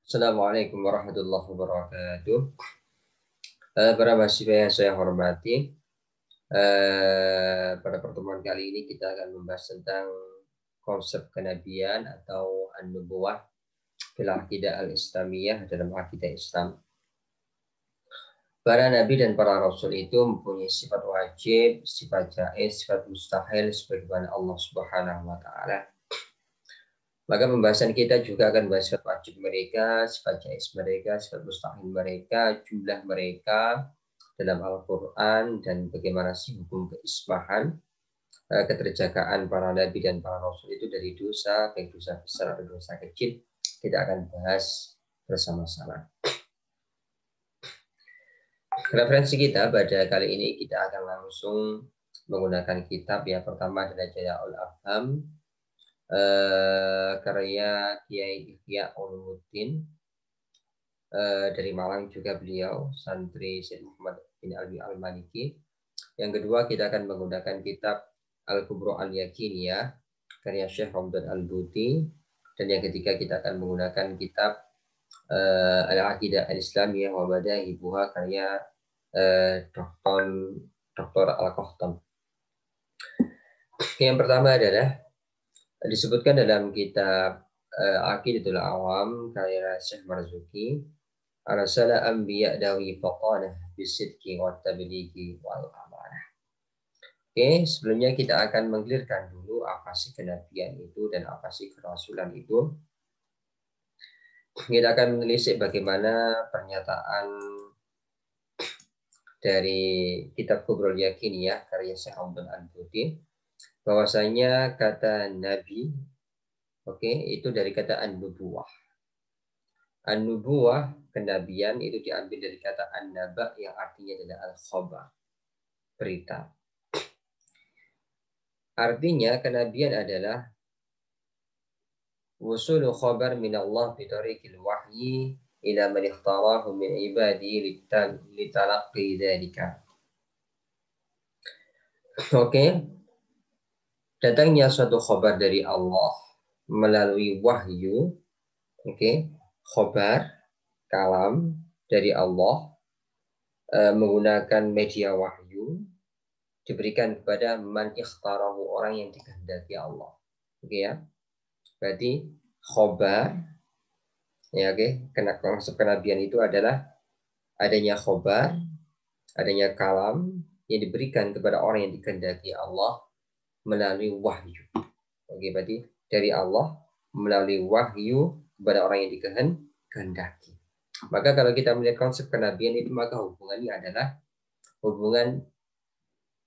Assalamualaikum warahmatullahi wabarakatuh. Para mahasiswa yang saya hormati, pada pertemuan kali ini kita akan membahas tentang konsep kenabian atau an-nubuwah fil aqidah al-islamiyah dalam aqidah Islam. Para nabi dan para rasul itu mempunyai sifat wajib, sifat jaiz, sifat mustahil sebagaimana Allah Subhanahu wa taala. Maka pembahasan kita juga akan bahas sifat wajib mereka, sifat jaiz mereka, sifat mustahil mereka, jumlah mereka dalam Al-Quran, dan bagaimana sih hukum keismahan, keterjagaan para nabi dan para rasul itu dari dosa, baik dosa besar atau dosa kecil. Kita akan bahas bersama-sama. Referensi kita pada kali ini kita akan langsung menggunakan kitab yang pertama adalah Jala'ul Afham, karya Kiai Ihya Ulumuddin, dari Malang juga beliau, santri Syekh Muhammad bin Alwi Al-Maliki. Yang kedua kita akan menggunakan kitab Al-Kubra Al-Yakiniyah karya Syekh Ramdan Al-Buti. Dan yang ketiga kita akan menggunakan kitab Al-Aqidah Al-Islamiyah wa Madahibuha karya Dr. Al-Qahtam. Yang pertama adalah disebutkan dalam kitab Aqidatul Awam karya Syekh Marzuki, Arsala anbiya dawi faqanah bisidqi wa tablighi wal amanah. Oke, sebelumnya kita akan mengklirkan dulu apa sih kenabian itu dan apa sih kerasulan itu. Kita akan menelisik bagaimana pernyataan dari kitab Kubrul Yakiniyah karya Syekh Ramdan Al-Buti, bahwasanya kata nabi, itu dari kata an-nubuwah. An-nubuwah, kenabian, itu diambil dari kata an-naba yang artinya adalah al-khabar, berita. Artinya kenabian adalah wusulu khabar min Allah bi tariqil wahyi ila man ikhtarahu min ibadi litalaqqi dzalika. Datangnya suatu khabar dari Allah melalui wahyu, khabar, kalam dari Allah menggunakan media wahyu, diberikan kepada man ikhtarahu, orang yang dikehendaki Allah. Berarti khobar, konsep kenabian itu adalah adanya khobar, adanya kalam yang diberikan kepada orang yang dikehendaki Allah melalui wahyu. Berarti dari Allah melalui wahyu kepada orang yang dikehendaki. Maka kalau kita melihat konsep kenabian itu, maka hubungannya adalah hubungan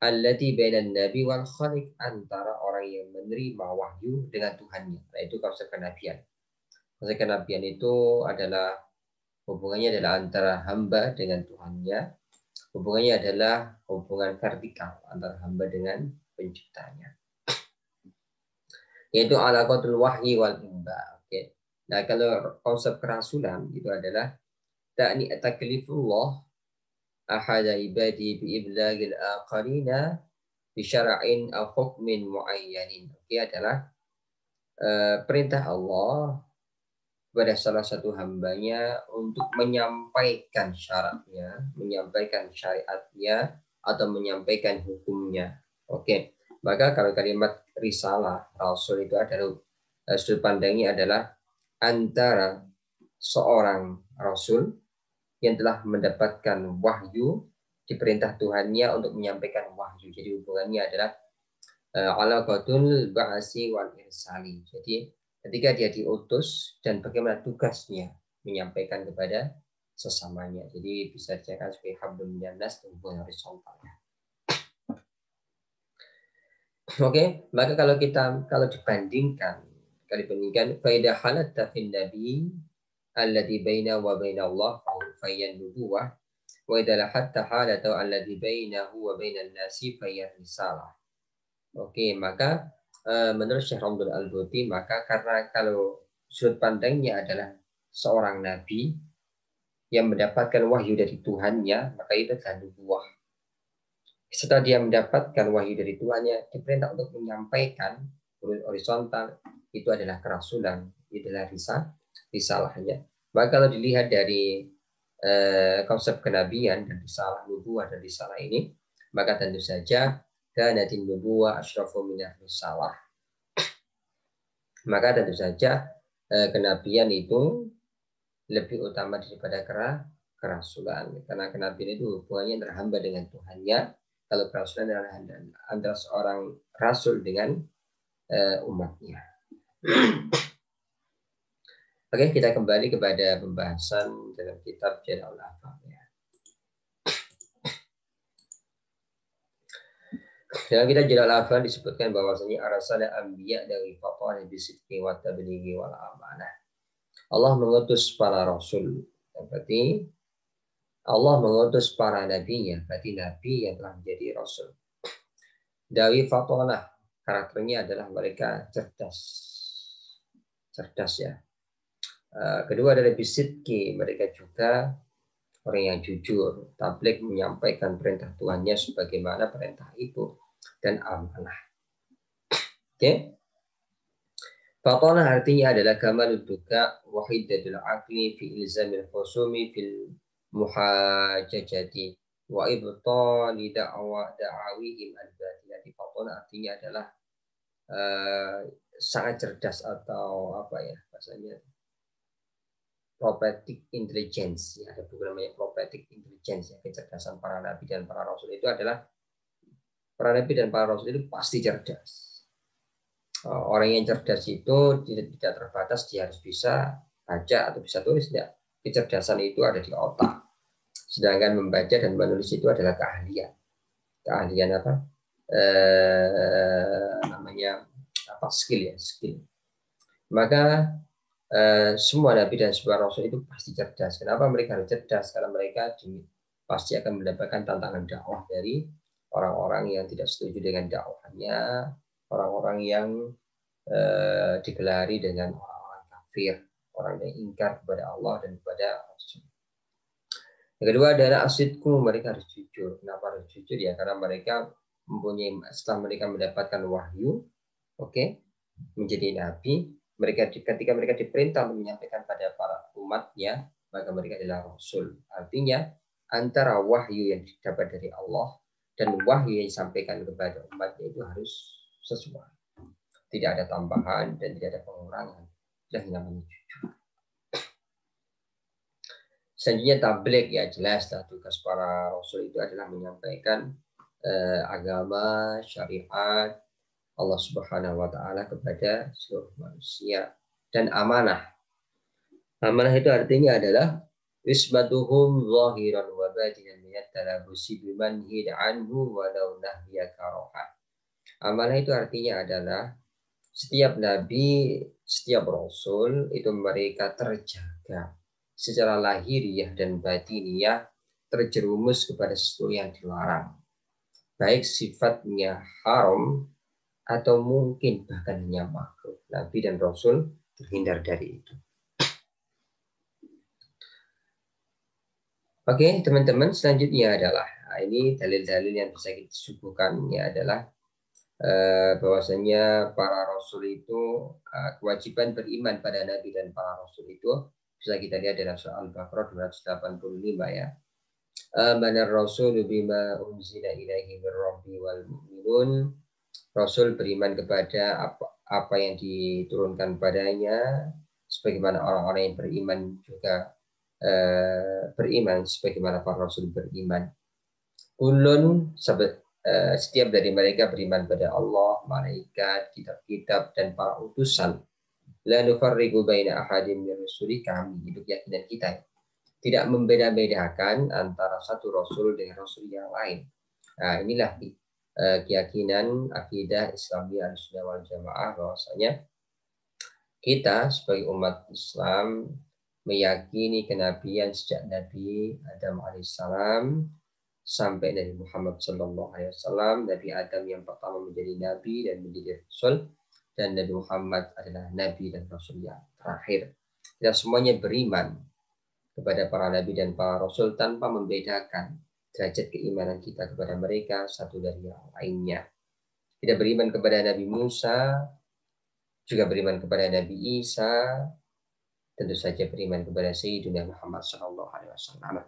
allati bainan nabi wal khaliq, antara orang yang menerima wahyu dengan Tuhannya. Nah, itu konsep kenabian. Konsep kenabian itu adalah hubungannya adalah antara hamba dengan Tuhannya. Hubungannya adalah hubungan vertikal antara hamba dengan penciptanya, yaitu alaqatul wahyi wal imba. Nah, kalau konsep kerasulan itu adalah ta'ni taklifullah ahada ibadi bi iblagil aqarina bi syara'in aw hukmin muayyanin. Adalah perintah Allah kepada salah satu hambanya untuk menyampaikan syaratnya, menyampaikan syariatnya, atau menyampaikan hukumnya. Maka kalau kalimat risalah, rasul, itu adalah sudut pandangnya adalah antara seorang rasul yang telah mendapatkan wahyu, diperintah Tuhannya untuk menyampaikan wahyu. Jadi hubungannya adalah alaqatul ba'si wal irsali. Jadi ketika dia diutus dan bagaimana tugasnya menyampaikan kepada sesamanya. Jadi bisa dikatakan sebagai hablum minan nas, hubungan horizontal. Maka kalau dibandingkan faidah halat tafin nabi alladhi baina wa baina Allah fayyan nubuwah, wa idza hatta halatu alladhi bainahu wa bainan nasi fayyan risalah. Maka menurut Syekh Ramdan Al-Buti, maka karena kalau sudut pandangnya adalah seorang nabi yang mendapatkan wahyu dari Tuhannya, maka itu adalah nubuwah. Setelah dia mendapatkan wahyu dari Tuhannya, diperintah untuk menyampaikan horizontal, itu adalah kerasulan, itu adalah risalahnya. Maka kalau dilihat dari konsep kenabian dan risalah nubuwah dan risalah ini, maka tentu saja kanatin nubuwah asyrafu minar risalah. Maka tentu saja kenabian itu lebih utama daripada kerasulan. Karena kenabian itu hubungannya terhamba dengan Tuhannya. Kalau kerasulan adalah antara seorang rasul dengan umatnya. Oke, kita kembali kepada pembahasan dalam kitab Jala'ul Afham. Dalam kitab Jala'ul Afham disebutkan bahwasanya arasala anbiya dari fatwa bisidqi wa tablighi wal amanah. Allah mengutus para rasul. Berarti Allah mengutus para nabinya, berarti nabi yang telah menjadi rasul. Dawi fatonah, karakternya adalah mereka cerdas. Cerdas ya. Kedua adalah bisidqi, mereka juga orang yang jujur. Tabligh menyampaikan perintah Tuhannya sebagaimana perintah itu dan amanah. Oke. Fatonah artinya adalah kamalud duka wahidatul aqli fi ilzamil khusumi fil muhajajati wa ibtali da'awihim al-batilati. Fatonah artinya adalah sangat cerdas atau apa ya bahasanya, prophetic intelligence, ya, ada buku namanya prophetic intelligence, ya, kecerdasan para nabi dan para rasul itu adalah para nabi dan para rasul itu pasti cerdas. Orang yang cerdas itu tidak terbatas dia harus bisa baca atau bisa tulis, tidak. Kecerdasan itu ada di otak. Sedangkan membaca dan menulis itu adalah keahlian. Keahlian apa? Namanya apa? Skill ya, skill. Maka semua nabi dan semua rasul itu pasti cerdas. Kenapa mereka harus cerdas? Karena mereka pasti akan mendapatkan tantangan dakwah dari orang-orang yang tidak setuju dengan dakwahnya, orang-orang yang digelari dengan orang-orang kafir, orang yang ingkar kepada Allah dan kepada Rasul. Yang kedua adalah asidku, mereka harus jujur. Kenapa harus jujur? Ya karena mereka mempunyai, setelah mereka mendapatkan wahyu, menjadi nabi, ketika mereka diperintah menyampaikan pada para umatnya, maka mereka adalah rasul. Artinya antara wahyu yang didapat dari Allah dan wahyu yang disampaikan kepada umatnya itu harus sesuai. Tidak ada tambahan dan tidak ada pengurangan. Yang namanya jujur. Selanjutnya tabligh, ya jelas tugas para rasul itu adalah menyampaikan agama, syariat Allah Subhanahu wa taala kepada seluruh manusia, dan amanah. Amanah itu artinya adalah isbatuhum zahiran wa batinan min at-talabusi biman hid'anhu walau nahya karoha. Amanah itu artinya adalah setiap nabi, setiap rasul itu mereka terjaga secara lahiriah dan batiniah, terjerumus kepada sesuatu yang dilarang, baik sifatnya haram atau mungkin bahkan hanya makruh. Nabi dan Rasul terhindar dari itu. Oke, teman-teman, selanjutnya adalah ini dalil-dalil yang bisa kita suguhkan, ya adalah bahwasanya para Rasul itu kewajiban beriman pada Nabi dan para Rasul itu bisa kita lihat dalam surah Al-Baqarah 285 ya. Amanar Rasul bima unzila ilaihi mir rabbi wal mu'minun. Rasul beriman kepada apa yang diturunkan padanya, sebagaimana orang-orang yang beriman juga beriman sebagaimana para rasul beriman. Ulun setiap dari mereka beriman pada Allah, malaikat, kitab-kitab dan para utusan. La nufarriqu baina ahadin min rusuli, kami itu keyakinan kita tidak membeda-bedakan antara satu rasul dengan rasul yang lain. Nah, inilah keyakinan akidah Islamiyah Ahlussunnah wal Jamaah, bahwasanya kita sebagai umat Islam meyakini kenabian sejak Nabi Adam alaihissalam sampai Nabi Muhammad sallallahu alaihi wasallam. Nabi Adam yang pertama menjadi nabi dan menjadi rasul, dan Nabi Muhammad adalah nabi dan rasul yang terakhir. Kita semuanya beriman kepada para nabi dan para rasul tanpa membedakan derajat keimanan kita kepada mereka satu dari yang lainnya. Kita beriman kepada Nabi Musa, juga beriman kepada Nabi Isa, tentu saja beriman kepada Sayyidina Muhammad SAW.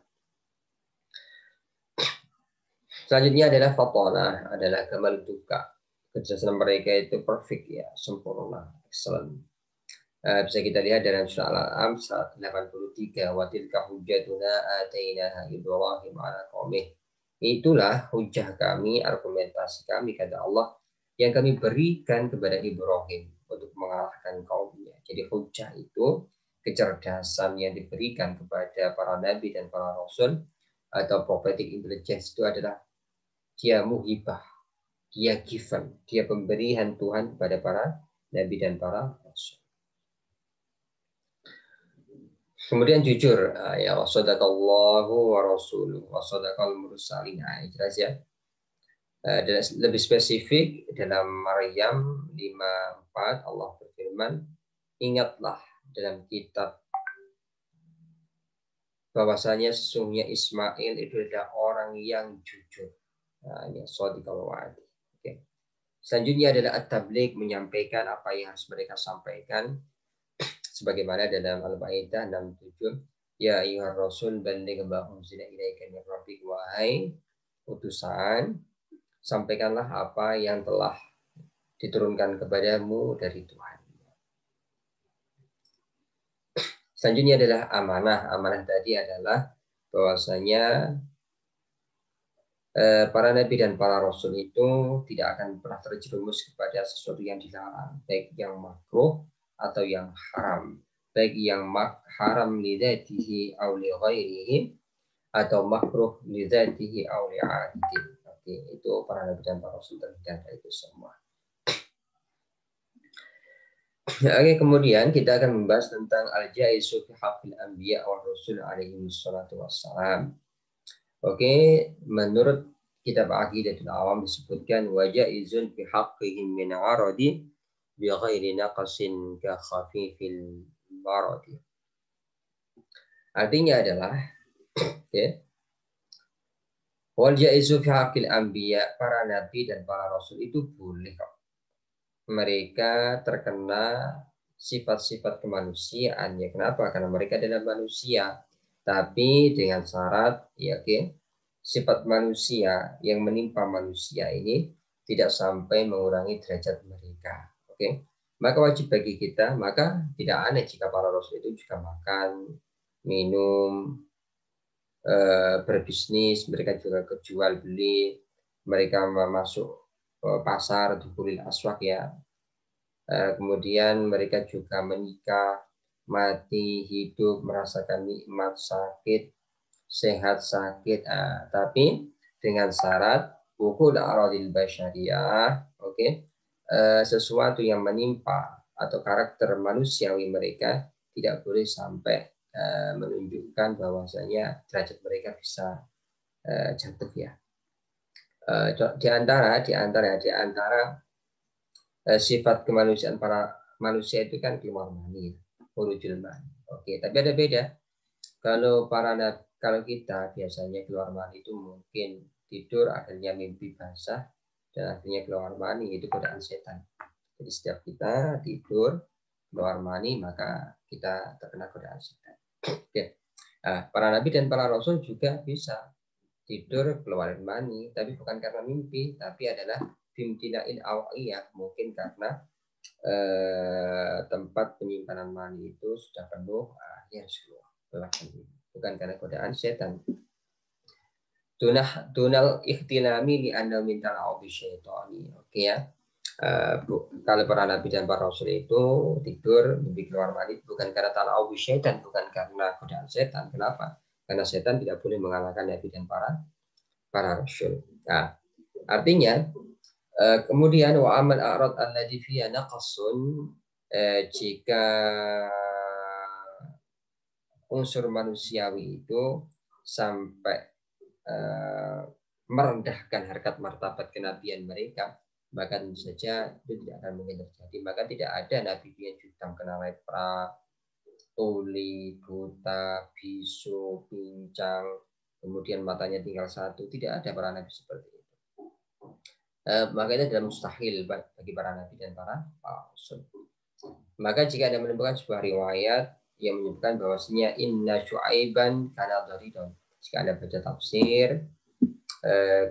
Selanjutnya adalah fatonah, adalah kamal duka. Kecerdasan mereka itu perfect ya, sempurna, excellent. Bisa kita lihat dalam surah Al-An'am 83, wa tilka hujjatuna atainaha Ibrahim ala qaumih. Itulah hujah kami, argumentasi kami kata Allah yang kami berikan kepada Ibrahim untuk mengalahkan kaumnya. Jadi hujah itu kecerdasan yang diberikan kepada para nabi dan para rasul atau prophetic intelligence itu adalah dia muhibah, dia given, dia pemberian Tuhan kepada para nabi dan para rasul. Kemudian jujur, ya wasadaqallahu wa rasuluhu wasadaqal mursalin. Jelas ya. Dan lebih spesifik dalam Maryam 5:4 Allah berfirman, ingatlah dalam kitab bahwasanya sesungguhnya Ismail itu adalah orang yang jujur. Nah, ini shadiqal wa'd. Oke. Selanjutnya adalah at-tabligh, menyampaikan apa yang harus mereka sampaikan. Sebagaimana dalam Al-Maidah 67, ya ayyuhar rasul balligh ma unzila ilaika min rabbik, wahai utusan, sampaikanlah apa yang telah diturunkan kepadamu dari Tuhan. Selanjutnya adalah amanah. Amanah tadi adalah bahwasanya para nabi dan para rasul itu tidak akan pernah terjerumus kepada sesuatu yang dilarang, baik yang makruh atau yang haram, baik yang haram lidzatihi aw li ghairihi atau makruh lidzatihi aw li 'adin. Oke, itu para nabi dan para rasul terhindar dari itu semua. Oke, kemudian kita akan membahas tentang al-jaizu fi haqqil anbiya wa rasul alaihi wassalatu wassalam. Oke, menurut kitab Aqidatul Awam disebutkan wa jaizun fi haqqihim min 'aradi bi ghairi naqsin ka khafifil maradi. Artinya adalah wal jaizu fi haqqil anbiya, para nabi dan para rasul itu boleh kok. Mereka terkena sifat-sifat kemanusiaan. Ya, kenapa? Karena mereka adalah manusia. Tapi dengan syarat, ya, sifat manusia yang menimpa manusia ini tidak sampai mengurangi derajat mereka. Oke, maka wajib bagi kita, maka tidak aneh jika para rasul itu juga makan, minum, berbisnis, mereka juga kejual beli, mereka masuk pasar, dukhulil aswaq ya. Kemudian mereka juga menikah, mati, hidup, merasakan nikmat, sakit, sehat, sakit. Tapi dengan syarat ukul aradil basyariyah, sesuatu yang menimpa atau karakter manusiawi mereka tidak boleh sampai menunjukkan bahwasanya derajat mereka bisa jatuh ya. Di antara sifat kemanusiaan para manusia itu kan keluar mani, khurujul mani. Oke, tapi ada beda. Kalau kita biasanya keluar mani itu mungkin tidur akhirnya mimpi basah dan akhirnya keluar mani, itu godaan setan. Jadi setiap kita tidur keluar mani maka kita terkena godaan setan. Oke. Para nabi dan para rasul juga bisa tidur keluar mani, tapi bukan karena mimpi, tapi adalah bimtina'il awiyah, mungkin karena tempat penyimpanan mani itu sudah penuh, dia harus keluar. Bukan karena godaan setan. Dunal ikhtilami li anna min tala'ubi syaitani. Oke ya. Kalau para nabi dan para rasul itu tidur mimpi keluar mani bukan karena tala'ubi syaitan, bukan karena godaan setan. Kenapa? Karena setan tidak boleh mengalahkan nabi dan para rasul. Nah, artinya kemudian wa amal a'rad alladhi fiha naqasun, jika unsur manusiawi itu sampai merendahkan harkat martabat kenabian mereka, maka tentu saja itu tidak akan mungkin terjadi. Maka tidak ada nabi yang hitam kena lepra, tuli, buta, bisu, pincang, kemudian matanya tinggal satu. Tidak ada para nabi seperti itu. Makanya adalah mustahil bagi para nabi dan para rasul. Maka jika Anda menemukan sebuah riwayat yang menyebutkan bahwasanya inna Syu'aiban kana dharidun. Jika Anda baca tafsir,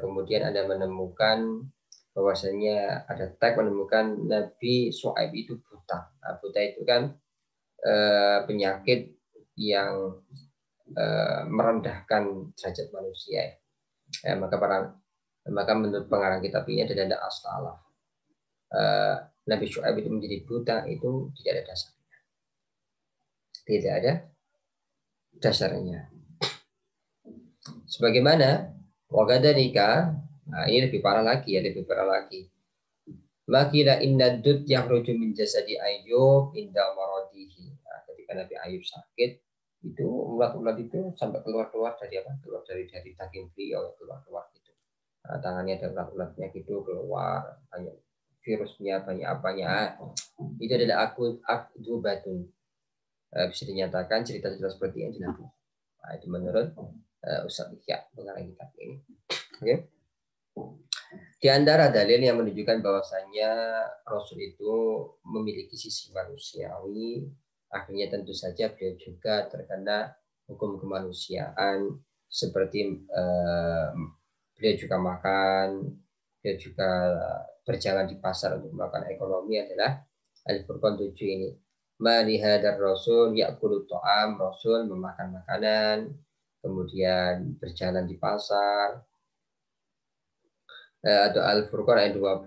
kemudian Anda menemukan bahwasanya ada teks menemukan Nabi Syu'aib itu buta. Nah, buta itu kan penyakit yang merendahkan derajat manusia. Maka menurut pengarang kitab ini ada asalah. Nabi Syu'aib itu menjadi buta itu tidak ada dasarnya. Tidak ada dasarnya. Sebagaimana wakadzalika, nah ini lebih parah lagi ya, lebih parah lagi. Makila inna dud yakhruju min jasadi Ayyub inda maradihi. Nah, ketika Nabi Ayub sakit, itu ulat-ulat itu sampai keluar dari apa? Keluar dari daging beliau, keluar gitu. Nah, tangannya ada ulat-ulatnya gitu keluar, banyak virusnya, banyak apanya. Itu adalah akdubatun. Bisa dinyatakan cerita-cerita seperti yang dilakukan. Nah, itu menurut Ustaz Ihya pengarang kitab ini. Oke. Di antara dalil yang menunjukkan bahwasanya Rasul itu memiliki sisi manusiawi, akhirnya tentu saja beliau juga terkena hukum kemanusiaan seperti beliau juga makan, beliau juga berjalan di pasar untuk melakukan ekonomi adalah Al-Furqan 7 ini. Malihadar Rasul ya'kulu ta'am, Rasul memakan makanan, kemudian berjalan di pasar. Atau Al-Furqan ayat 20,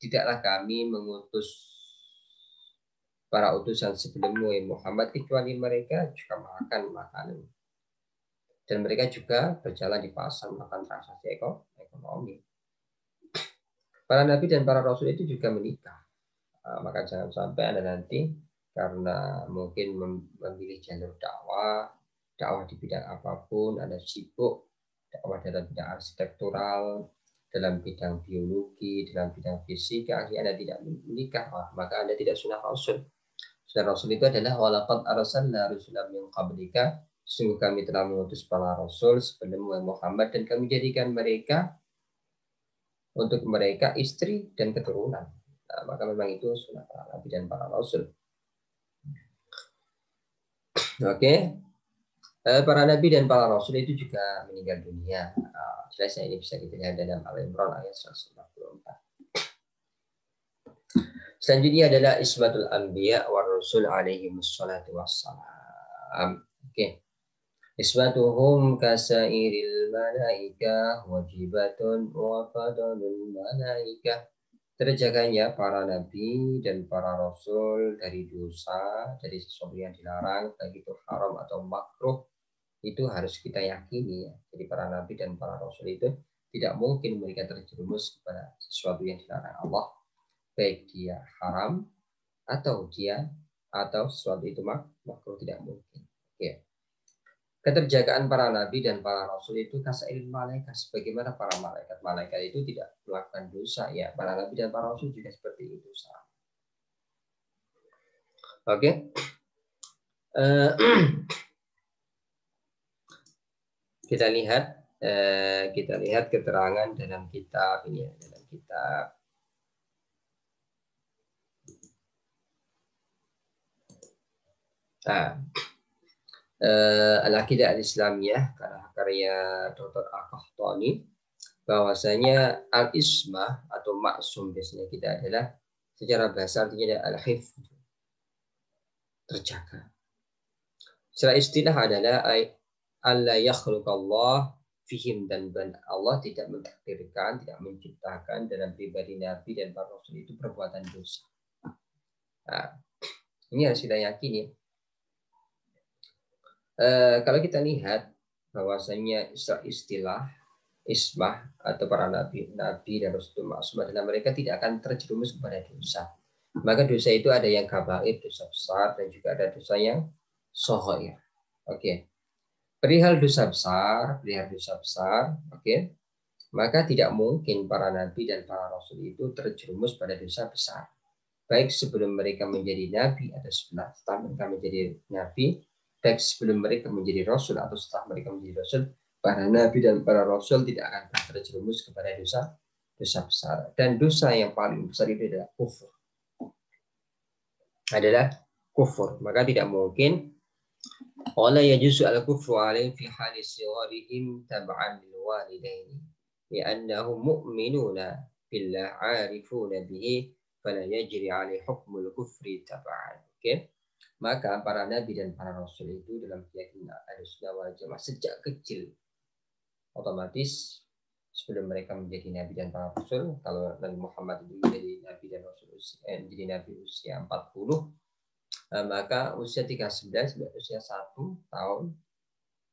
tidaklah kami mengutus para utusan sebelummu Muhammad kecuali mereka juga makan makanan. Dan mereka juga berjalan di pasar melakukan transaksi ekonomi. Para nabi dan para rasul itu juga menikah. Maka jangan sampai Anda nanti karena mungkin memilih jalur dakwah di bidang apapun, Anda sibuk dakwah dalam bidang arsitektural, dalam bidang biologi, dalam bidang fisika, akhirnya Anda tidak menikah, maka Anda tidak sunnah Rasul. Sunnah Rasul itu adalah walaqad arsalna rusulan min qablika, sungguh kami telah mengutus para rasul sebelum Muhammad dan kami jadikan mereka untuk mereka istri dan keturunan. Nah, maka memang itu sunnah para nabi dan para rasul. Oke. Para nabi dan para rasul itu juga meninggal dunia. Jelasnya ini bisa kita lihat dalam Al-Imran ayat 154. Selanjutnya adalah ismatul anbiya wa rasul alaihi wassalatu wassalam. Oke. Ismatuhum kasairil malaika wajibatun wa fadalul malaika. Terjaganya para nabi dan para rasul dari dosa, dari sesuatu yang dilarang, baik itu haram atau makruh, itu harus kita yakini ya. Jadi para nabi dan para rasul itu tidak mungkin mereka terjerumus kepada sesuatu yang dilarang Allah, baik dia haram atau sesuatu itu makruh, tidak mungkin. Oke. Keterjagaan para nabi dan para rasul itu kasail malaikat, sebagaimana para malaikat itu tidak melakukan dosa ya, para nabi dan para rasul juga seperti itu sama. Oke. Kita lihat keterangan dalam kitab ini ya, dalam kitab Al-Aqidah Al-Islamiyah karya Dr. Al-Qahtani, bahwasanya al-ismah atau maksum biasanya kita adalah secara bahasa artinya adalah al-hifz, terjaga. Secara istilah adalah alla yakhluqallah fihim, dan Allah tidak mentakdirkan, tidak menciptakan dalam pribadi nabi dan para rasul itu perbuatan dosa. Nah, ini harus kita yakini. Kalau kita lihat bahwasanya istilah ismah atau para nabi dan rasul maksum adalah mereka tidak akan terjerumus kepada dosa. Maka dosa itu ada yang kabair, dosa besar, dan juga ada dosa yang shaghair. Oke. Perihal dosa besar, oke. Maka tidak mungkin para nabi dan para rasul itu terjerumus pada dosa besar. Baik sebelum mereka menjadi nabi atau setelah mereka menjadi nabi, baik sebelum mereka menjadi rasul atau setelah mereka menjadi rasul, para nabi dan para rasul tidak akan terjerumus kepada dosa besar. Dan dosa yang paling besar itu adalah kufur. Maka tidak mungkin Qala yajuzu al-kufru alaihim fi hali sigharihim tab'an lil walidaini li'annahum mu'minuna billah 'arifuna bihi fala yajri 'alaihi hukmul kufri tab'an. Oke. Maka para nabi dan para rasul itu dalam keyakinan Ahlussunnah wal Jamaah sejak kecil otomatis sebelum mereka menjadi nabi dan para rasul, kalau Nabi Muhammad itu menjadi nabi dan rasul menjadi nabi usia 40, maka usia 39 usia 1 tahun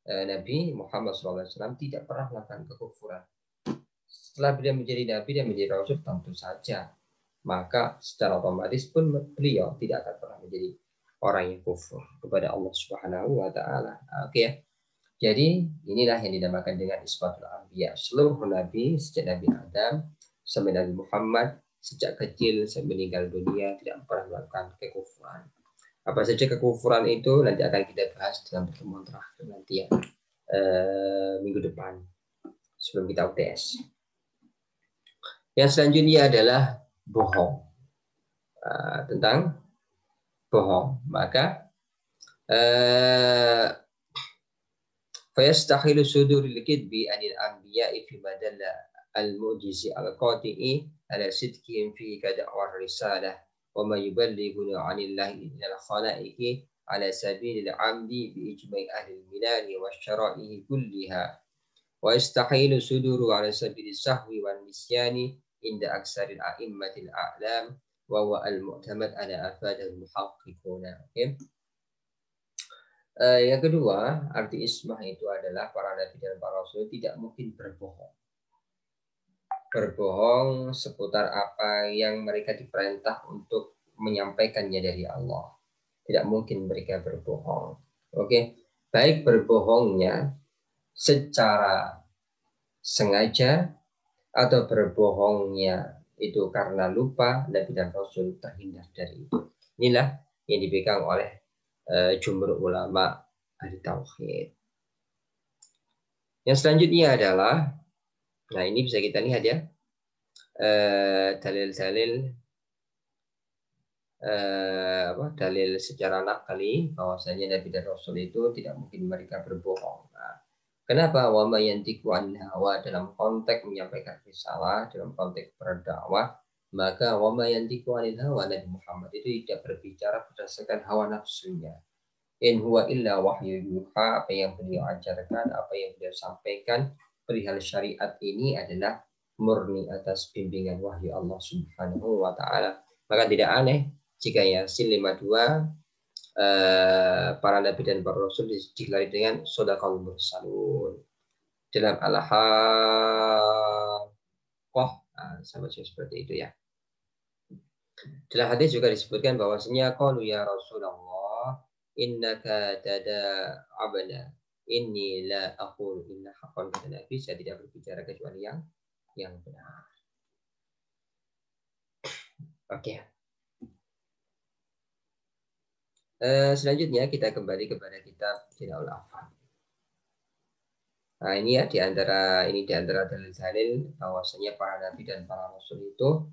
Nabi Muhammad SAW tidak pernah melakukan kekufuran. Setelah beliau menjadi nabi dan menjadi rasul, tentu saja maka secara otomatis pun beliau tidak akan pernah menjadi orang yang kufur kepada Allah Subhanahu wa taala. Oke ya. Jadi inilah yang dinamakan dengan isbatul anbiya. Seluruh nabi sejak Nabi Adam sampai Nabi Muhammad sejak kecil sampai meninggal dunia tidak pernah melakukan kekufuran. Apa saja kekufuran itu nanti akan kita bahas dalam pertemuan terakhir nanti ya, minggu depan sebelum kita UTS. Yang selanjutnya adalah bohong. Tentang bohong. Maka fayastahilu suduril kidbi anil anbiya'i fi madalla al-mujizi al-qati'i ala sidqihim fi kada'war risalah wa ma yuballighuna 'anillahi ilal khalaiqi ala sabilil 'amdi bi ijma'i ahli al-milali wa syara'ihi kulliha wa yastahilu suduru ala sabilis sahwi wan nisyani inda aksaril a'immatil a'lam wa huwa al-mu'tamad ala afadil muhaqqiquna. Okay. Yang kedua, arti ismah itu adalah para nabi dan para rasul tidak mungkin berbohong. Berbohong seputar apa yang mereka diperintah untuk menyampaikannya dari Allah. Tidak mungkin mereka berbohong. Oke, baik berbohongnya secara sengaja atau berbohongnya itu karena lupa, nabi dan rasul terhindar dari itu. Inilah yang dipegang oleh jumhur ulama ahli tauhid. Yang selanjutnya adalah, nah ini bisa kita lihat ya, dalil-dalil dalil secara nakli bahwasanya nabi dan rasul itu tidak mungkin mereka berbohong. Nah, kenapa? Wa ma yantiqu 'anil hawa dalam konteks menyampaikan risalah, dalam konteks berdakwah, maka wa ma yantiqu 'anil hawa, Nabi Muhammad itu tidak berbicara berdasarkan hawa nafsunya. In huwa illa wahyu yuha, apa yang beliau ajarkan, apa yang beliau sampaikan perihal syariat ini adalah murni atas bimbingan wahyu Allah Subhanahu wa taala. Maka tidak aneh jika Yasin 52 para nabi dan para rasul digelari dengan shadaqal mursalun. Dalam Al-Haqqah sama seperti itu ya. Dalam hadis juga disebutkan bahwasanya qalu ya Rasulullah innaka tada'abna inni la aqul inna haqqan, kata Nabi, saya tidak berbicara kecuali yang benar. Oke. Selanjutnya kita kembali kepada kitab Jinaul Afham. Nah ini ya di antara dalil-dalil bahwasanya para nabi dan para rasul itu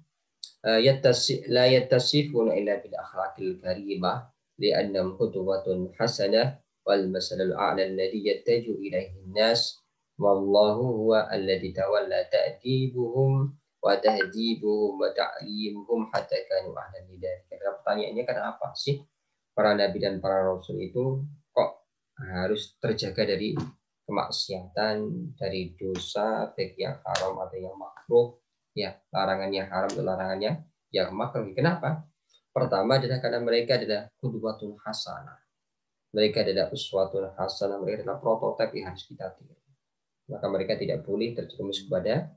la yattasifuna illa bil akhlaqil karimah li'annahum qudwatun hasanah wal masalul a'la alladhi yattaju ilaihi an-nas wallahu huwa alladhi tawalla ta'dibuhum wa tahdibuhum wa ta'limuhum hatta kanu ahlan lidzalik. Pertanyaannya kenapa sih para nabi dan para rasul itu kok harus terjaga dari kemaksiatan, dari dosa baik yang haram atau yang makruh, ya larangan yang haram atau larangannya yang makruh. Kenapa? Pertama adalah karena mereka adalah qudwatun hasanah. Mereka adalah uswatun hasanah, mereka adalah prototip yang harus kita tiru. Maka mereka tidak boleh terjerumus kepada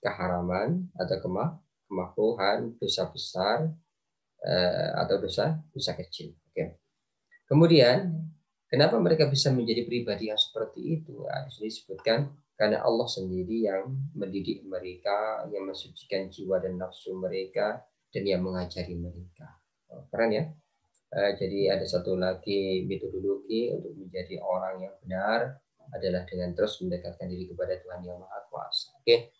keharaman atau kemakruhan, dosa besar atau dosa kecil. Oke. Kemudian kenapa mereka bisa menjadi pribadi yang seperti itu? Nah, disebutkan karena Allah sendiri yang mendidik mereka, yang mensucikan jiwa dan nafsu mereka, dan yang mengajari mereka. Keren ya. Jadi ada satu lagi metodologi untuk menjadi orang yang benar adalah dengan terus mendekatkan diri kepada Tuhan yang Maha Kuasa. Oke.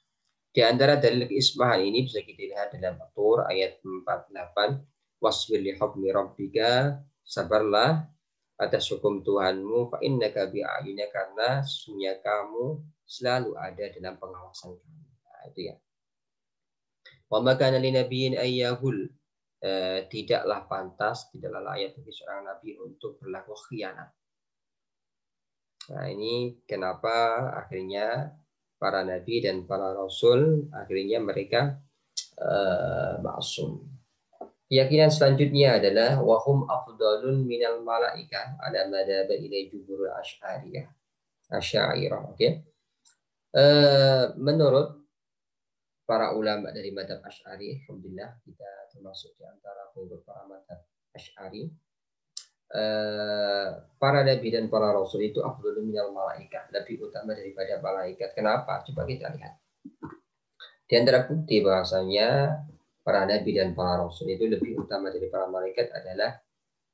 Di antara dalil keismahan ini bisa kita lihat dalam At-Tur ayat 48, wasbir li hukmi rabbika, sabarlah atas hukum Tuhanmu, fa innaka bi'ayunina, karena sesungguhnya kamu selalu ada dalam pengawasan kami. Nah, itu ya. Wa ma kana linabiyyin ayyahul, tidaklah pantas, tidaklah layak bagi seorang nabi untuk berlaku khianat. Nah, ini kenapa akhirnya para nabi dan para rasul akhirnya mereka maksum. Keyakinan selanjutnya adalah wahum afdalun minal malaika ala madhab ilai jumhur asy'ariyah. Oke. Menurut para ulama dari madhab Asy'ari, alhamdulillah kita termasuk di antara pengikut para madhab Asy'ari. Para nabi dan para rasul itu afdalun minal malaika, lebih utama daripada malaikat. Kenapa? Coba kita lihat. Di antara bukti bahasanya para nabi dan para rasul itu lebih utama dari para malaikat adalah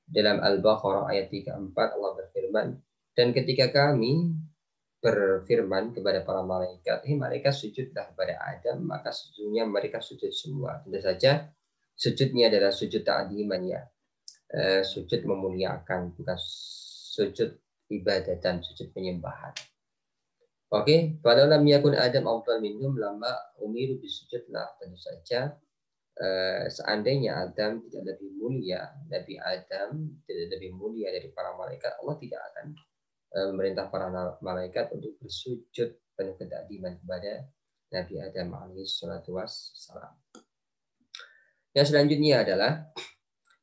dalam Al-Baqarah ayat 34 Allah berfirman, dan ketika kami berfirman kepada para malaikat, mereka sujudlah kepada Adam, maka sesungguhnya mereka sujud semua. Tentu saja sujudnya adalah sujud ta'ziman ya, sujud memuliakan, bukan sujud ibadah dan sujud penyembahan. Oke, kalau lam yakun Adam afdal minhum lama umiru bisujudlah. Tentu saja seandainya Adam tidak lebih mulia, Nabi Adam tidak lebih mulia dari para malaikat, Allah tidak akan memerintah para malaikat untuk bersujud penuh ketakdiman kepada Nabi Adam alaihi salatu wassalam. Yang selanjutnya adalah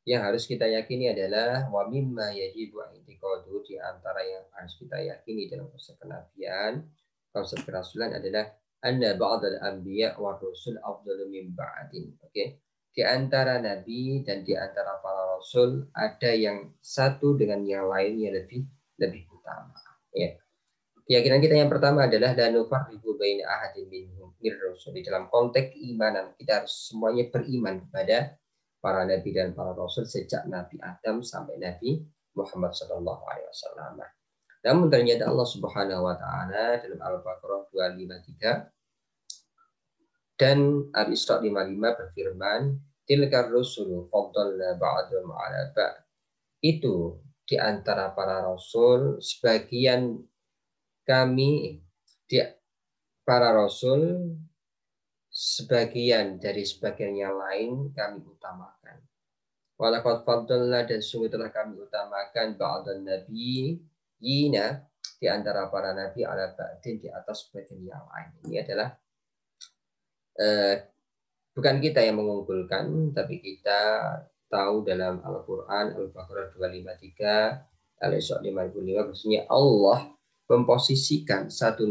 yang harus kita yakini adalah wa mimma yajibu i'tiqadu, di antara yang harus kita yakini dalam konsep kenabian, konsep kerasulan adalah anna ba'dal anbiya wa rusul afdalu min ba'din. Oke. Di antara nabi dan di antara para rasul ada yang satu dengan yang lainnya lebih utama. Ya. Keyakinan kita yang pertama adalah la nufarriqu baina ahadin minhum mir rusul. Di dalam konteks keimanan kita harus semuanya beriman kepada para nabi dan para rasul sejak Nabi Adam sampai Nabi Muhammad SAW. Namun ternyata Allah Subhanahu wa taala dalam Al-Baqarah 253 dan Al-Isra 55 berfirman, tilkar rusulu faddalna ba'dhum 'ala ba'd. Itu di antara para rasul sebagian kami, di para rasul sebagian dari sebagian yang lain kami utamakan. Walaqad faddalna, dan sungguh telah kami utamakan ba'dhan nabiyina, di antara para nabi ala ba'din, di atas sebagian yang lain. Ini adalah bukan kita yang mengunggulkan, tapi kita tahu dalam Al-Quran Al-Baqarah 253, Al-Isra 55, maksudnya Allah memposisikan satu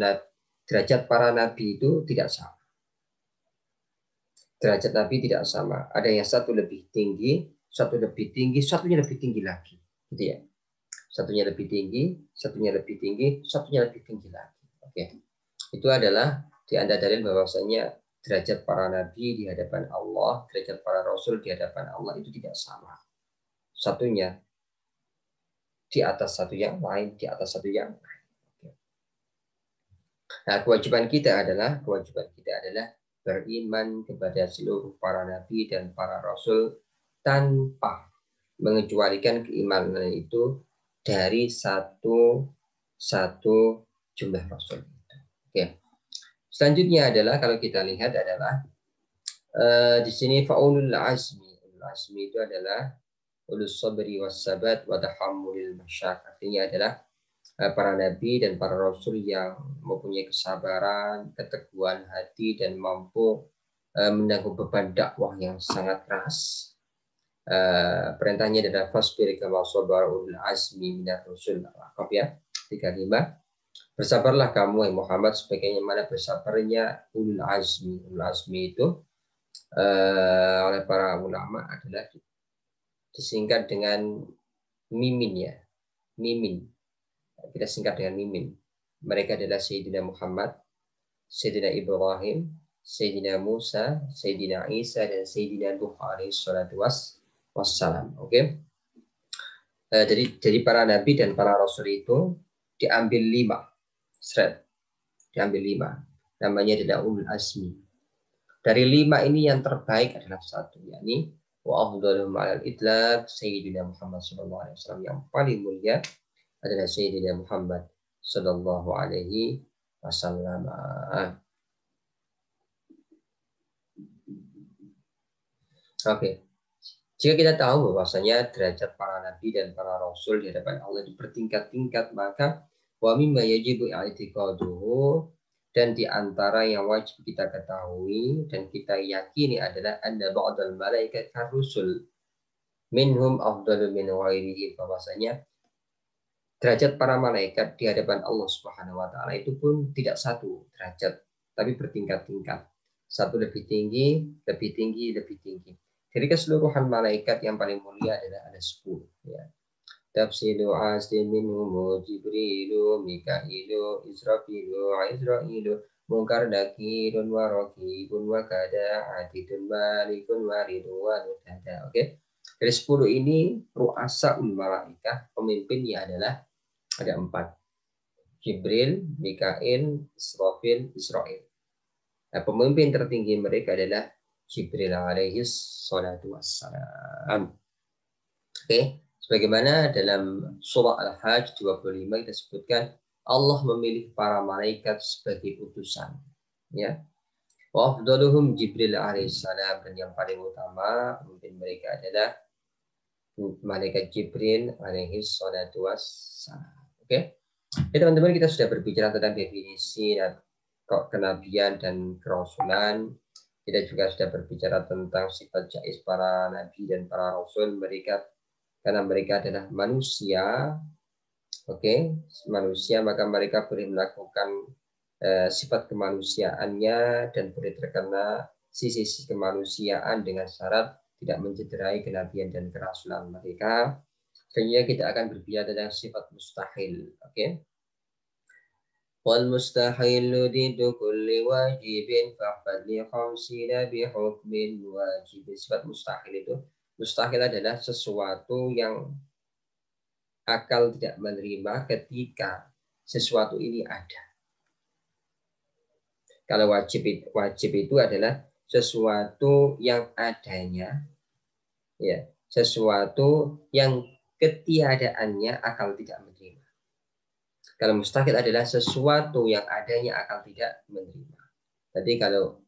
derajat para nabi itu tidak sama. Derajat nabi tidak sama. Ada yang satu lebih tinggi, satu lebih tinggi, satunya lebih tinggi lagi. Gitu ya. Satunya lebih tinggi, satunya lebih tinggi, satunya lebih tinggi lagi. Oke. Itu adalah di antara dalil bahwasanya derajat para nabi di hadapan Allah, derajat para rasul di hadapan Allah itu tidak sama. Satunya di atas satu yang lain, di atas satu yang lain. Nah, kewajiban kita adalah beriman kepada seluruh para nabi dan para rasul tanpa mengecualikan keimanan itu dari satu jumlah rasul. Oke. Selanjutnya adalah kalau kita lihat adalah di sini faulul azmi. Ulul azmi itu adalah ulus sabri was sabat wa tahammulil masyaq. Artinya adalah para nabi dan para rasul yang mempunyai kesabaran, keteguhan hati, dan mampu menanggung beban dakwah yang sangat keras. Perintahnya adalah fasbir kama sabara ulul azmi minar rusul. Al-Ahqaf ya 35. Bersabarlah kamu yang Muhammad sebagaimana bersabarnya ulul azmi. Ulul azmi itu oleh para ulama adalah disingkat dengan mimin ya. Mimin. Kita singkat dengan mimin. Mereka adalah Sayyidina Muhammad, Sayyidina Ibrahim, Sayyidina Musa, Sayyidina Isa, dan Sayyidina Nuh alaihi salatu wassalam. Oke. Jadi para nabi dan para rasul itu diambil 5. Diambil 5. Namanya adalah ulul azmi. Dari 5 ini yang terbaik adalah satu, yakni Wa afdaluhum 'alal itlaq Sayyidina Muhammad sallallahu alaihi wasallam. Yang paling mulia adalah Sayyidina Muhammad sallallahu alaihi wasallam. Oke. Jika kita tahu bahwasanya derajat para nabi dan para rasul di hadapan Allah itu bertingkat-tingkat, maka wa mimma yajibu i'tiqaduhu, dan di antara yang wajib kita ketahui dan kita yakini adalah anna ba'dal malaikat karusul minhum afdalu min ghairihi, bahwasanya derajat para malaikat di hadapan Allah Subhanahu wa taala itu pun tidak satu derajat, tapi bertingkat-tingkat. Satu lebih tinggi, lebih tinggi, lebih tinggi. Dari keseluruhan malaikat yang paling mulia adalah ada 10. Ya. Tafsilu asliminhumu Jibrilu, Mika'ilu, Israfilu, Izra'ilu, Munkar Nakirun, Warakibun, Wakada, Atidun, Malikun, Waridun, Wadada. Oke. Dari 10 ini, ru'asa'ul malaikat, pemimpinnya adalah ada 4. Jibril, Mikail, Israfil, Israil. Nah, pemimpin tertinggi mereka adalah Jibril alaihi salatu wassalam. Oke, sebagaimana dalam surah Al-Hajj 25 kita sebutkan Allah memilih para malaikat sebagai utusan. Ya. Wa afdaluhum Jibril alaihi salam, dan yang paling utama pemimpin mereka adalah malaikat Jibril alaihi salatu wassalam. Oke. Ya, teman-teman, kita sudah berbicara tentang definisi dan kenabian dan kerasulan. Kita juga sudah berbicara tentang sifat jais para nabi dan para rasul mereka, karena mereka adalah manusia. Oke, manusia, maka mereka boleh melakukan sifat kemanusiaannya dan boleh terkena sisi kemanusiaan dengan syarat tidak mencederai kenabian dan kerasulan mereka. Selanjutnya kita akan berbicara tentang sifat mustahil. Oke. Wal mustahilu didu kulli wajibin fahfad li khamsina bihukmin wajib. Sifat mustahil itu, mustahil adalah sesuatu yang akal tidak menerima ketika sesuatu ini ada. Kalau wajib itu adalah sesuatu yang adanya, ya, sesuatu yang ketiadaannya akal tidak menerima. Kalau mustahil adalah sesuatu yang adanya akal tidak menerima. Jadi kalau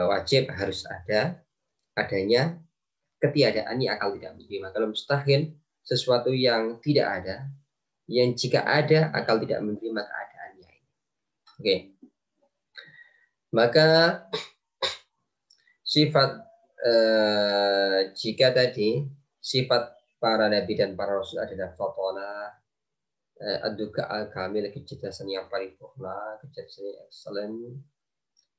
wajib harus ada, adanya, ketiadaannya akal tidak menerima. Kalau mustahil sesuatu yang tidak ada, yang jika ada akal tidak menerima keadaannya. Oke. Maka sifat jika tadi sifat para nabi dan para rasul adalah fatona, aduka al-kamil, kecerdasan yang paripurna, kecerdasan yang excellent,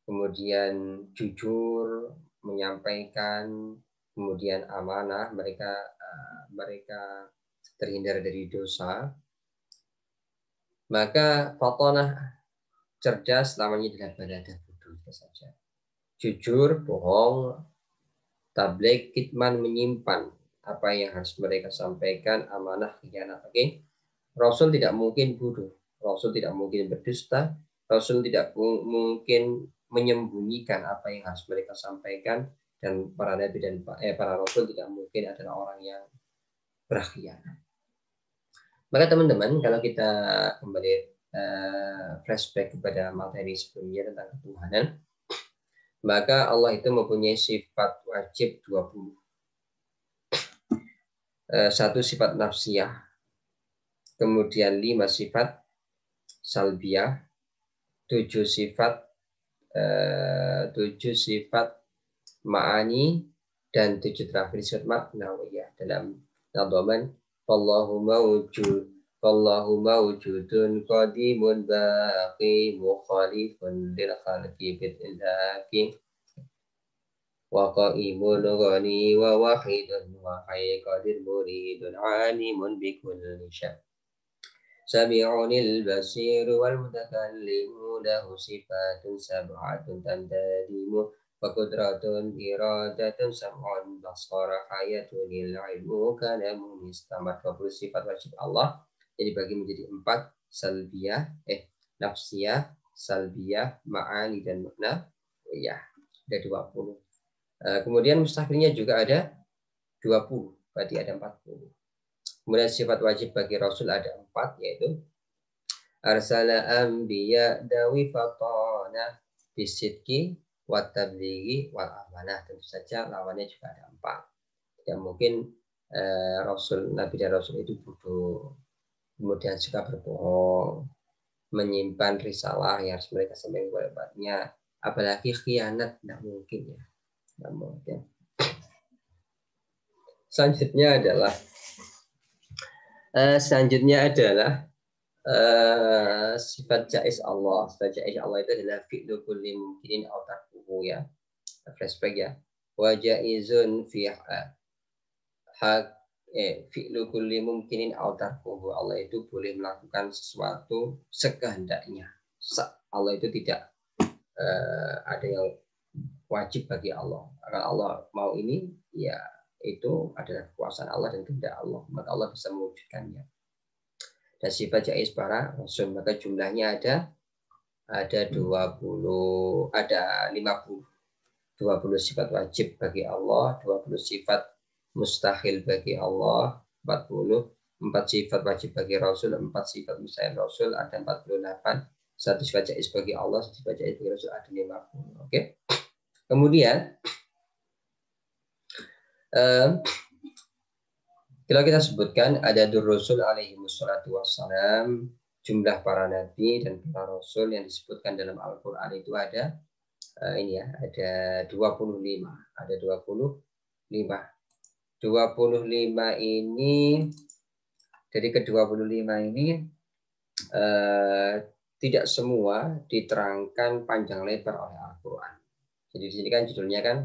kemudian jujur, menyampaikan, kemudian amanah, mereka terhindar dari dosa. Maka fatonah, cerdas, namanya adalah baladah, bodoh saja. Jujur, bohong, tabligh, kitman, menyimpan apa yang harus mereka sampaikan, amanah, khianat. Oke. Rasul tidak mungkin bodoh, Rasul tidak mungkin berdusta, Rasul tidak mungkin menyembunyikan apa yang harus mereka sampaikan, dan para nabi dan para rasul tidak mungkin adalah orang yang berkhianat. Maka teman-teman, kalau kita kembali flashback kepada materi sebelumnya tentang ketuhanan, maka Allah itu mempunyai sifat wajib 20. Satu sifat nafsiyah, kemudian 5 sifat salbiah, 7 sifat ma'ani, dan 7 terakhir sifat ma'nawiyah. Dalam nadhaman wallahu mawjudun qadimun baqi mukhalifun lil khalqi bil ilhaqi wa qaimun ghani wa wahidun wa qadir muridun alimun bi kulli syai'. Sami'unil basir wal mutakallimu lahu sifatun sab'atun tandadimu wa qudratun iradatun sam'un basara hayatunil ilmu kalamu istamat. 20 sifat wajib Allah jadi dibagi menjadi 4, salbiyah, nafsiyah, salbiyah, ma'ani, dan makna. Ya, ada 20. Kemudian mustahilnya juga ada 20, berarti ada 40. Kemudian sifat wajib bagi Rasul ada 4, yaitu arsala anbiya dawi fatana bisidki wa tablighi wal amanah. Tentu saja lawannya juga ada 4. Yang mungkin Rasul, Nabi dan Rasul itu bodoh, kemudian suka berbohong, menyimpan risalah yang harus mereka sampaikan kepada umatnya, apalagi khianat, tidak mungkin ya, tidak mungkin. Selanjutnya adalah sifat jaiz Allah. Sifat jaiz Allah itu adalah fi'lu kulli mumkinin aw tarkuhu ya. Flashback ya. Wa jaizun fi fi'lu kulli mumkinin aw tarkuhu. Allah itu boleh melakukan sesuatu sekehendaknya. Allah itu tidak ada yang wajib bagi Allah. Kalau Allah mau ini, ya itu adalah kekuasaan Allah dan kehendak Allah. Maka Allah bisa mewujudkannya. Dan sifat jaiz para Rasul, maka jumlahnya ada 20, ada 50. 20 sifat wajib bagi Allah, 20 sifat mustahil bagi Allah, 40, 4 sifat wajib bagi Rasul, 4 sifat mustahil Rasul, ada 48. 1 sifat jaiz bagi Allah, 1 sifat jaiz bagi Rasul, ada 50. Oke. Kemudian kalau kita sebutkan ada Rasul alaihi wassalatu wassalam, jumlah para nabi dan para rasul yang disebutkan dalam Al-Qur'an itu ada ini ya, ada 25. Ada 25. 25 ini, dari ke-25 ini tidak semua diterangkan panjang lebar oleh Al-Qur'an. Jadi di sini kan judulnya kan,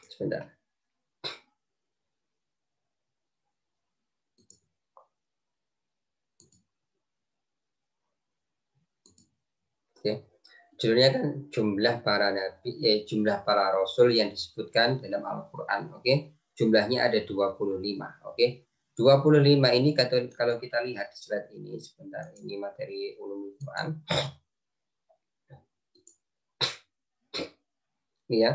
sebentar. Oke. Judulnya kan jumlah para nabi, jumlah para rasul yang disebutkan dalam Al-Qur'an. Oke. Jumlahnya ada 25. Oke. 25 ini kalau kita lihat di slide ini, sebentar, ini materi ulumul Quran. Ini ya.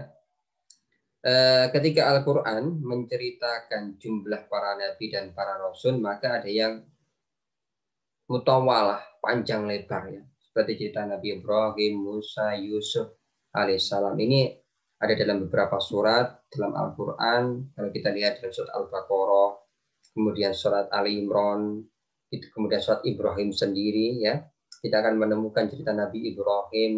Ketika Al-Qur'an menceritakan jumlah para nabi dan para rasul, maka ada yang mutawalah, panjang lebar ya. Seperti cerita Nabi Ibrahim, Musa, Yusuf alaihissalam. Ini ada dalam beberapa surat dalam Al-Quran. Kalau kita lihat dalam surat Al-Baqarah, kemudian surat Ali Imran, kemudian surat Ibrahim sendiri ya. Kita akan menemukan cerita Nabi Ibrahim,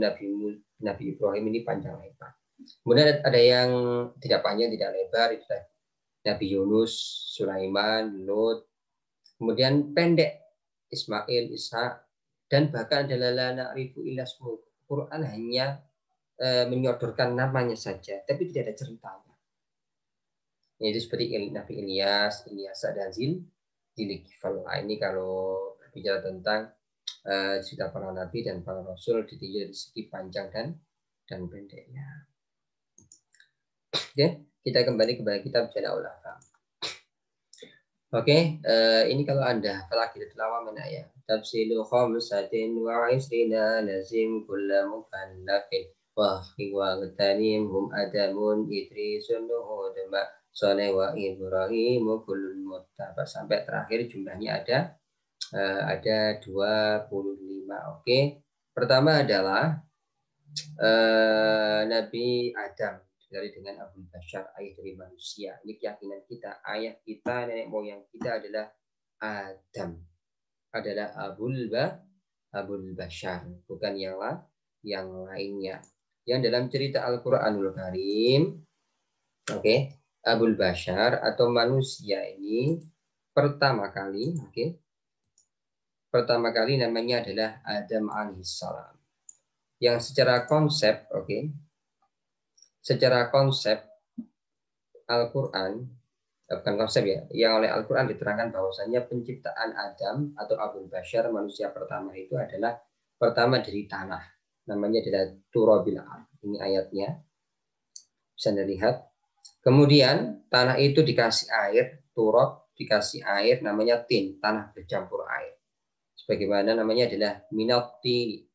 Nabi Ibrahim ini panjang lebar. Kemudian ada yang tidak panjang, tidak lebar, itu Nabi Yunus, Sulaiman, Lut. Kemudian pendek, Ismail, Ishak, dan bahkan adalah la na'rifu illa ismuh. Quran hanya menyodorkan namanya saja, tapi tidak ada ceritanya. Ini seperti Nabi Ilyas, dan Zulkifl. Ini kalau bicara tentang cerita para nabi dan para rasul ditinjau dari segi panjang dan pendeknya. Oke, kita kembali kepada kitab Jala'ul Afham. Oke, ini kalau Anda telah kita tilawah mana ya? Tafsilu khamsatin wa isrina lazim kulla mukallafin wa ghtanim hum adamun idrisun nuhud ma saleh wa ibrahim kullun muttaba, sampai terakhir jumlahnya ada 25. Oke. Pertama adalah Nabi Adam dari dengan Abul Bashar, ayah dari manusia. Ini keyakinan kita, ayah kita, nenek moyang kita adalah Adam, adalah Abul Bashar, bukan yang lainnya. Yang dalam cerita Al-Qur'anul Karim, oke, Abul Bashar atau manusia ini pertama kali namanya adalah Adam alaihissalam. Yang secara konsep, secara konsep Al-Quran, bukan konsep ya, yang oleh Al-Quran diterangkan bahwasanya penciptaan Adam atau Abul Bashar, manusia pertama itu adalah pertama dari tanah, namanya adalah turabil ard. Ini ayatnya, bisa Anda lihat. Kemudian tanah itu dikasih air, turab dikasih air, namanya tin, tanah bercampur air. Sebagaimana namanya adalah minat tin,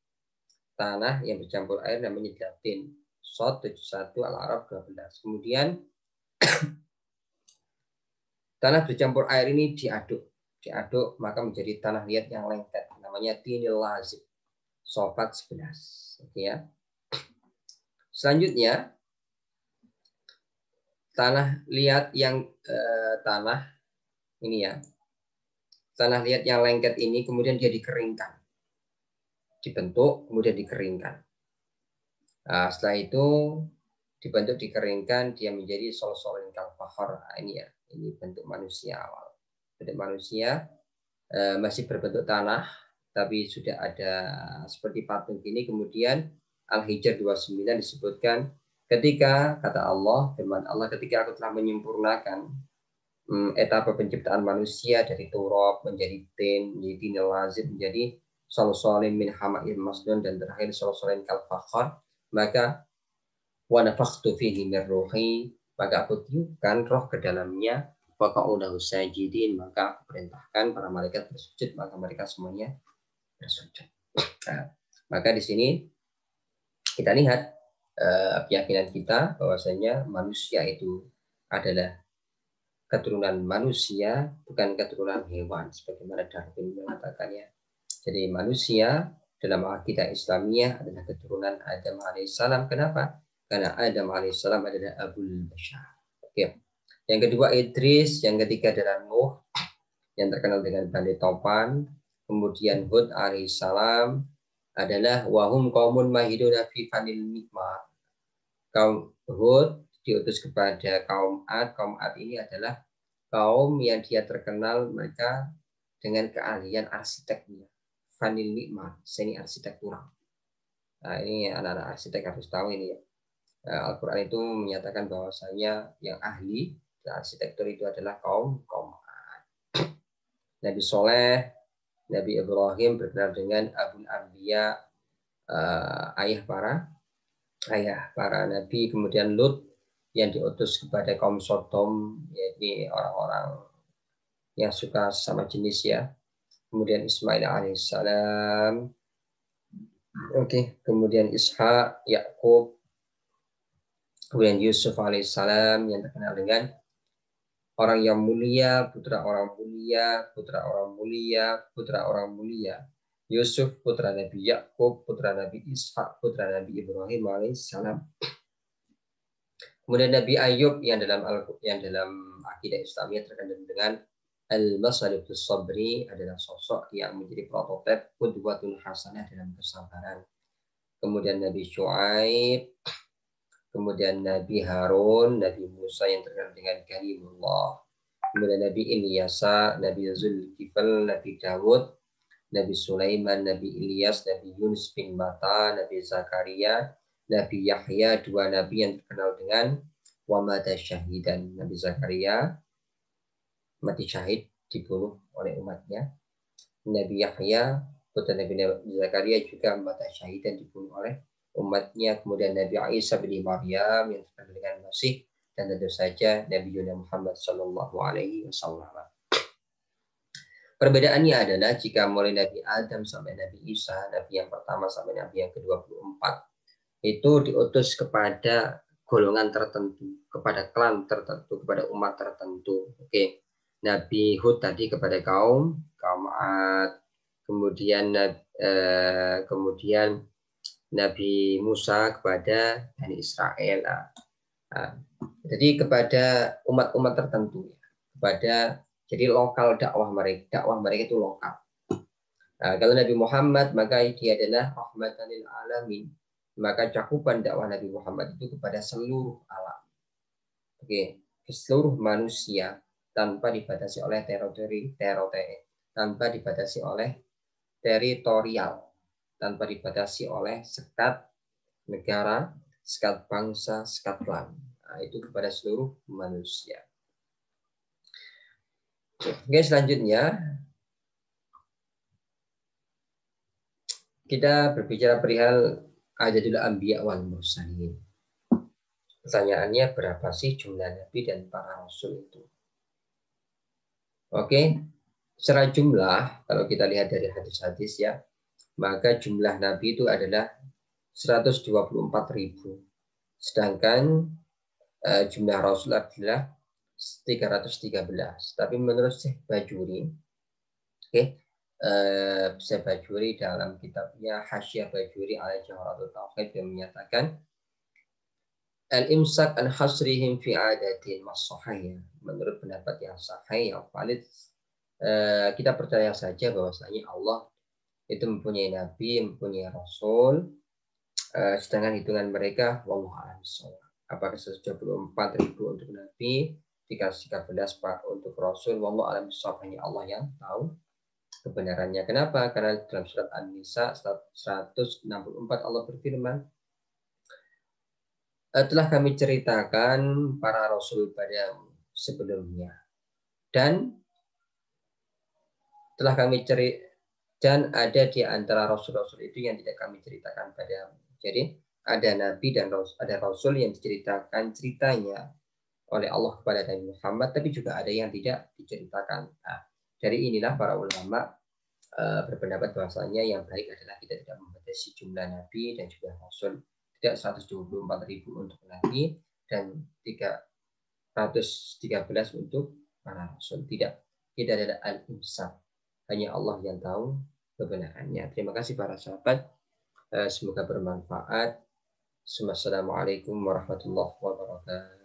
tanah yang bercampur air namanya adalah tin. Shad 71, Al-A'raf 12. Kemudian tanah bercampur air ini diaduk maka menjadi tanah liat yang lengket, namanya tinil lazib. Sofat 11. Oke ya. Selanjutnya tanah liat yang tanah ini ya. Tanah liat yang lengket ini kemudian dia dikeringkan. Dibentuk kemudian dikeringkan. Nah, setelah itu dibentuk dikeringkan dia menjadi sol-solin kalfahar. Nah, ini ya. Ini bentuk manusia awal. Bentuk manusia masih berbentuk tanah tapi sudah ada seperti patung ini. Kemudian Al-Hijr 29 disebutkan ketika kata Allah, firman Allah, ketika aku telah menyempurnakan etapa penciptaan manusia dari turab menjadi tin, menjadi tinil lazib, menjadi salsalin min hama'il masnun, dan terakhir salsalin kal fakhar, maka wa nafakhtu fihi min ruhi, maka aku tiupkan roh ke dalamnya, faqa'udahu sajidin, maka aku perintahkan para malaikat bersujud, maka mereka semuanya bersujud. Nah, maka di sini kita lihat keyakinan kita bahwasanya manusia itu adalah keturunan manusia, bukan keturunan hewan, sebagaimana Darwin mengatakannya. Jadi manusia dalam akidah Islamiyah adalah keturunan Adam alaihissalam. Kenapa? Karena Adam alaihissalam adalah Abul Bashar. Oke. Yang kedua Idris, yang ketiga adalah Nuh, yang terkenal dengan Bani Topan. Kemudian Hud alaihissalam adalah wahum qaumun mahiduna fi fanil mikmar. Kaum Hud diutus kepada kaum Ad. Kaum Ad ini adalah kaum yang dia terkenal mereka dengan keahlian arsiteknya. Fanil Mikmar, seni arsitektural. Nah, ini anak-anak arsitek harus tahu ini ya. Al-Quran itu menyatakan bahwasanya yang ahli arsitektur itu adalah kaum Ad. Nabi Soleh, Nabi Ibrahim berkenal dengan Abul Anbiya, ayah para nabi. Kemudian Lut yang diutus kepada kaum Sodom, yaitu orang-orang yang suka sama jenis ya. Kemudian Ismail alaihissalam. Oke, kemudian Ishak, Yakub, kemudian Yusuf alaihissalam yang terkenal dengan orang yang mulia, putra orang mulia, putra orang mulia, putra orang mulia. Yusuf putra Nabi Yakub, putra Nabi Ishak, putra Nabi Ibrahim alaihissalam. Kemudian Nabi Ayub yang dalam akidah Islamiyah terkenal dengan Al-Masalibus Sabri, adalah sosok yang menjadi prototip qudwatun hasanah dalam kesabaran. Kemudian Nabi Syuaib, kemudian Nabi Harun, Nabi Musa yang terkenal dengan Kalimullah. Kemudian Nabi Ilyasa, Nabi Zulkifl, Nabi Dawud, Nabi Sulaiman, Nabi Ilyas, Nabi Yunus bin Matta, Nabi Zakaria, Nabi Yahya, dua nabi yang terkenal dengan wamata syahidan. Nabi Zakaria mati syahid, dibunuh oleh umatnya. Nabi Yahya, putra Nabi Zakaria, juga mati syahid dan dibunuh oleh umatnya. Kemudian Nabi Isa bin Maryam yang terkenal dengan Masih, dan tentu saja Nabi Muhammad Sallallahu Alaihi Wasallam. Perbedaannya adalah jika mulai Nabi Adam sampai Nabi Isa, Nabi yang pertama sampai Nabi yang ke-24, itu diutus kepada golongan tertentu, kepada klan tertentu, kepada umat tertentu. Oke. Nabi Hud tadi kepada kaum Ad, kemudian Nabi Musa kepada Bani Israel. Nah, jadi kepada umat-umat tertentu, jadi lokal dakwah mereka itu lokal. Nah, kalau Nabi Muhammad maka dia adalah rahmatan lil alamin, maka cakupan dakwah Nabi Muhammad itu kepada seluruh alam. Oke, ke seluruh manusia tanpa dibatasi oleh tanpa dibatasi oleh teritorial, tanpa dibatasi oleh sekat negara, sekat bangsa, sekat klan. Nah, itu kepada seluruh manusia. Oke, selanjutnya kita berbicara perihal adadul anbiya wal mursalin. Pertanyaannya, berapa sih jumlah nabi dan para rasul itu? Oke, secara jumlah kalau kita lihat dari hadis-hadis ya, maka jumlah nabi itu adalah 124.000. Sedangkan jumlah Rasul adalah 313. Tapi menurut Syekh Bajuri, Syekh Bajuri dalam kitabnya Hasyiah Bajuri ala Jawharatul Tauhid yang menyatakan al-imsak an hasrihim fi adatin mas-sahih. Menurut pendapat yang sahih, yang valid, kita percaya saja bahwasanya Allah itu mempunyai nabi, mempunyai rasul, sedangkan hitungan mereka wallahu a'lam bishawab. Apakah 124.000 untuk nabi, 13 untuk rasul, wallahu a'lam bishawab, hanya Allah yang tahu kebenarannya. Kenapa? Karena dalam surat An-Nisa 164 Allah berfirman, telah kami ceritakan para rasul padamu sebelumnya, dan telah kami dan ada di antara rasul-rasul itu yang tidak kami ceritakan padamu. Jadi ada nabi dan ada rasul yang diceritakan ceritanya oleh Allah kepada Nabi Muhammad, tapi juga ada yang tidak diceritakan. Nah, dari inilah para ulama berpendapat bahwasanya yang baik adalah kita tidak membatasi jumlah nabi dan juga rasul, tidak 124.000 untuk nabi dan 313 untuk para rasul. Tidak ada al-imsak. Hanya Allah yang tahu kebenarannya. Terima kasih para sahabat. Semoga bermanfaat. Assalamualaikum warahmatullahi wabarakatuh.